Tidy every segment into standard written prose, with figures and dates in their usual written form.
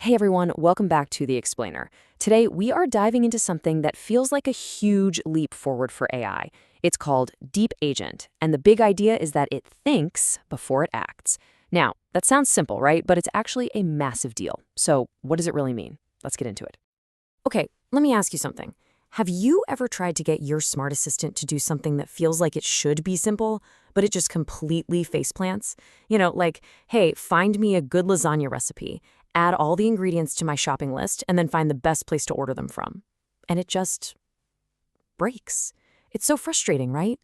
Hey everyone, welcome back to The Explainer. Today, we are diving into something that feels like a huge leap forward for AI. It's called DeepAgent, and the big idea is that it thinks before it acts. Now, that sounds simple, right? But it's actually a massive deal. So, what does it really mean? Let's get into it. Okay, let me ask you something. Have you ever tried to get your smart assistant to do something that feels like it should be simple, but it just completely faceplants? Like, hey, find me a good lasagna recipe, add all the ingredients to my shopping list, and then find the best place to order them from. And it just breaks. It's so frustrating, right?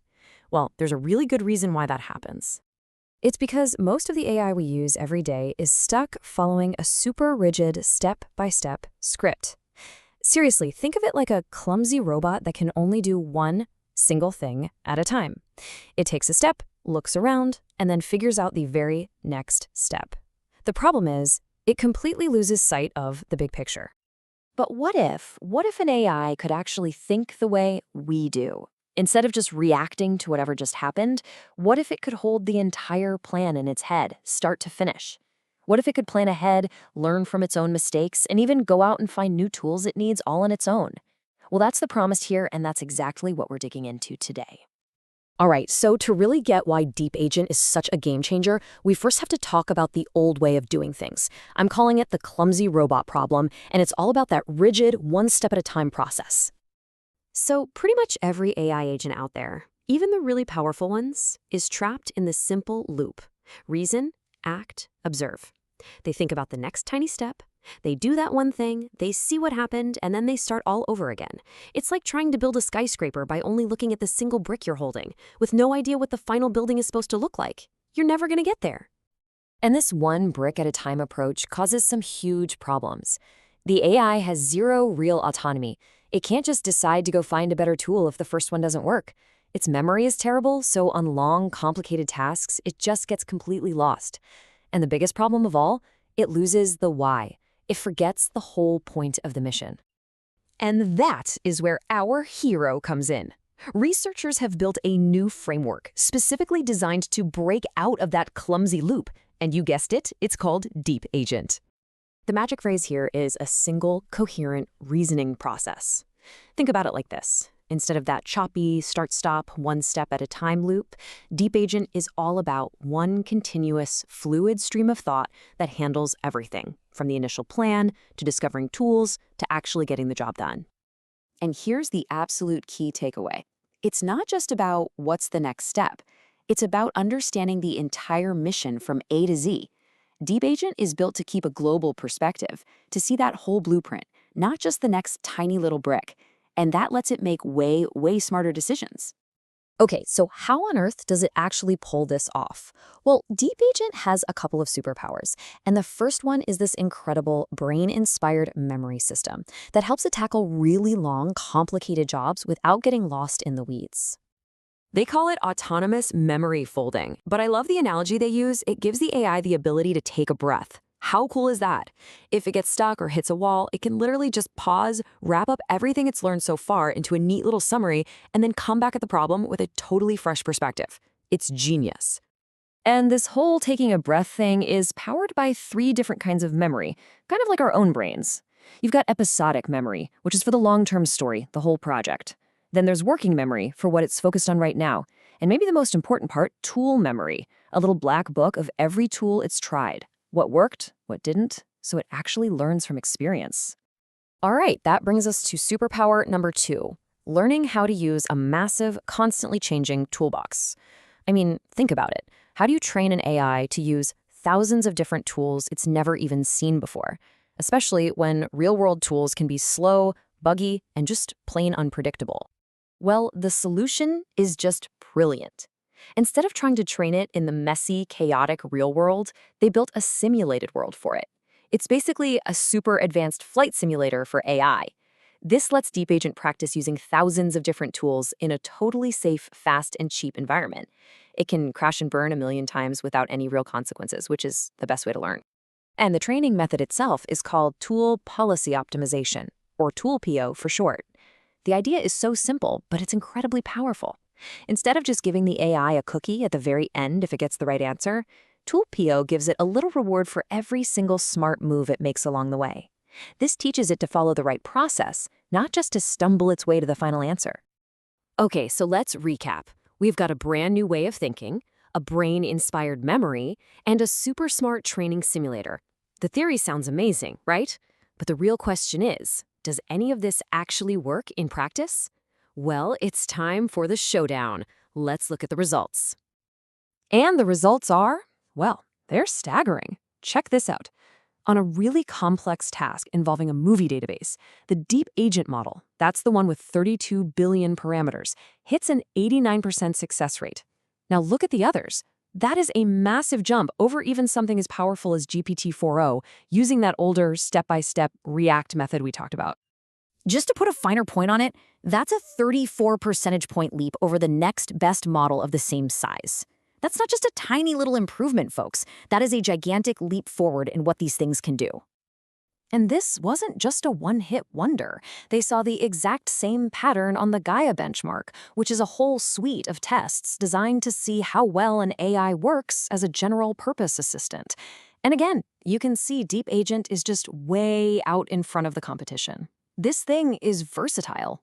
Well, there's a really good reason why that happens. It's because most of the AI we use every day is stuck following a super rigid step-by-step script. Seriously, think of it like a clumsy robot that can only do one single thing at a time. It takes a step, looks around, and then figures out the very next step. The problem is, it completely loses sight of the big picture. But what if an AI could actually think the way we do? Instead of just reacting to whatever just happened, what if it could hold the entire plan in its head, start to finish? What if it could plan ahead, learn from its own mistakes, and even go out and find new tools it needs all on its own? Well, that's the promise here, and that's exactly what we're digging into today. All right, so to really get why DeepAgent is such a game changer, we first have to talk about the old way of doing things. I'm calling it the clumsy robot problem, and it's all about that rigid, one-step-at-a-time process. So pretty much every AI agent out there, even the really powerful ones, is trapped in this simple loop. Reason, act, observe. They think about the next tiny step, they do that one thing, they see what happened, and then they start all over again. It's like trying to build a skyscraper by only looking at the single brick you're holding, with no idea what the final building is supposed to look like. You're never going to get there. And this one brick at a time approach causes some huge problems. The AI has zero real autonomy. It can't just decide to go find a better tool if the first one doesn't work. Its memory is terrible, so on long, complicated tasks, it just gets completely lost. And the biggest problem of all, it loses the why. It forgets the whole point of the mission. And that is where our hero comes in. Researchers have built a new framework specifically designed to break out of that clumsy loop. And you guessed it, it's called DeepAgent. The magic phrase here is a single, coherent reasoning process. Think about it like this. Instead of that choppy, start-stop, one-step-at-a-time loop, DeepAgent is all about one continuous, fluid stream of thought that handles everything, from the initial plan to discovering tools to actually getting the job done. And here's the absolute key takeaway. It's not just about what's the next step. It's about understanding the entire mission from A to Z. DeepAgent is built to keep a global perspective, to see that whole blueprint, not just the next tiny little brick. And that lets it make way, way smarter decisions. Okay, so how on earth does it actually pull this off? Well, DeepAgent has a couple of superpowers, and the first one is this incredible brain-inspired memory system that helps it tackle really long, complicated jobs without getting lost in the weeds. They call it autonomous memory folding, but I love the analogy they use. It gives the AI the ability to take a breath. How cool is that? If it gets stuck or hits a wall, it can literally just pause, wrap up everything it's learned so far into a neat little summary, and then come back at the problem with a totally fresh perspective. It's genius. And this whole taking a breath thing is powered by 3 different kinds of memory, kind of like our own brains. You've got episodic memory, which is for the long-term story, the whole project. Then there's working memory for what it's focused on right now. And maybe the most important part, tool memory, a little black book of every tool it's tried. What worked, what didn't, so it actually learns from experience. All right, that brings us to superpower number 2, learning how to use a massive, constantly changing toolbox. I mean, think about it. How do you train an AI to use thousands of different tools it's never even seen before, especially when real-world tools can be slow, buggy, and just plain unpredictable? Well, the solution is just brilliant. Instead of trying to train it in the messy, chaotic real world, they built a simulated world for it. It's basically a super advanced flight simulator for AI. This lets DeepAgent practice using thousands of different tools in a totally safe, fast, and cheap environment. It can crash and burn a million times without any real consequences, which is the best way to learn. And the training method itself is called Tool Policy Optimization, or ToolPO for short. The idea is so simple, but it's incredibly powerful. Instead of just giving the AI a cookie at the very end if it gets the right answer, ToolPO gives it a little reward for every single smart move it makes along the way. This teaches it to follow the right process, not just to stumble its way to the final answer. Okay, so let's recap. We've got a brand new way of thinking, a brain-inspired memory, and a super smart training simulator. The theory sounds amazing, right? But the real question is, does any of this actually work in practice? Well, it's time for the showdown. Let's look at the results. And the results are, well, they're staggering. Check this out. On a really complex task involving a movie database, the DeepAgent model, that's the one with 32 billion parameters, hits an 89% success rate. Now look at the others. That is a massive jump over even something as powerful as GPT-4o, using that older step-by-step React method we talked about. Just to put a finer point on it, that's a 34 percentage point leap over the next best model of the same size. That's not just a tiny little improvement, folks. That is a gigantic leap forward in what these things can do. And this wasn't just a one-hit wonder. They saw the exact same pattern on the Gaia benchmark, which is a whole suite of tests designed to see how well an AI works as a general-purpose assistant. And again, you can see DeepAgent is just way out in front of the competition. This thing is versatile.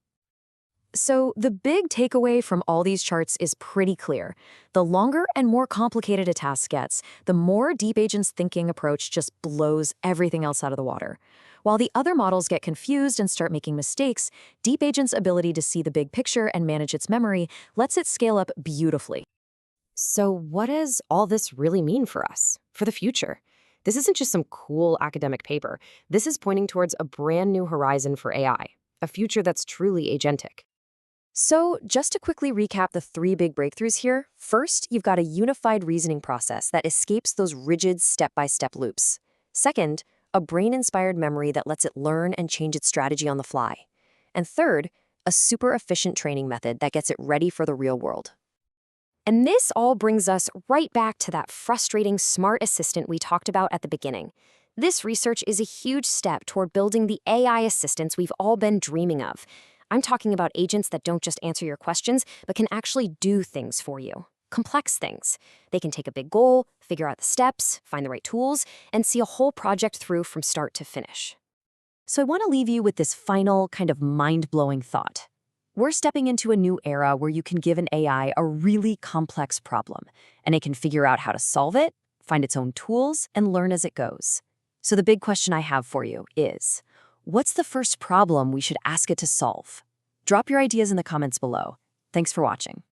So the big takeaway from all these charts is pretty clear. The longer and more complicated a task gets, the more DeepAgent's thinking approach just blows everything else out of the water. While the other models get confused and start making mistakes, DeepAgent's ability to see the big picture and manage its memory lets it scale up beautifully. So what does all this really mean for us, for the future? This isn't just some cool academic paper. This is pointing towards a brand new horizon for AI, a future that's truly agentic. So just to quickly recap the three big breakthroughs here, first, you've got a unified reasoning process that escapes those rigid step-by-step loops. Second, a brain-inspired memory that lets it learn and change its strategy on the fly. And third, a super efficient training method that gets it ready for the real world. And this all brings us right back to that frustrating smart assistant we talked about at the beginning. This research is a huge step toward building the AI assistants we've all been dreaming of. I'm talking about agents that don't just answer your questions, but can actually do things for you. Complex things. They can take a big goal, figure out the steps, find the right tools, and see a whole project through from start to finish. So I want to leave you with this final kind of mind-blowing thought. We're stepping into a new era where you can give an AI a really complex problem, and it can figure out how to solve it, find its own tools, and learn as it goes. So the big question I have for you is, what's the first problem we should ask it to solve? Drop your ideas in the comments below. Thanks for watching.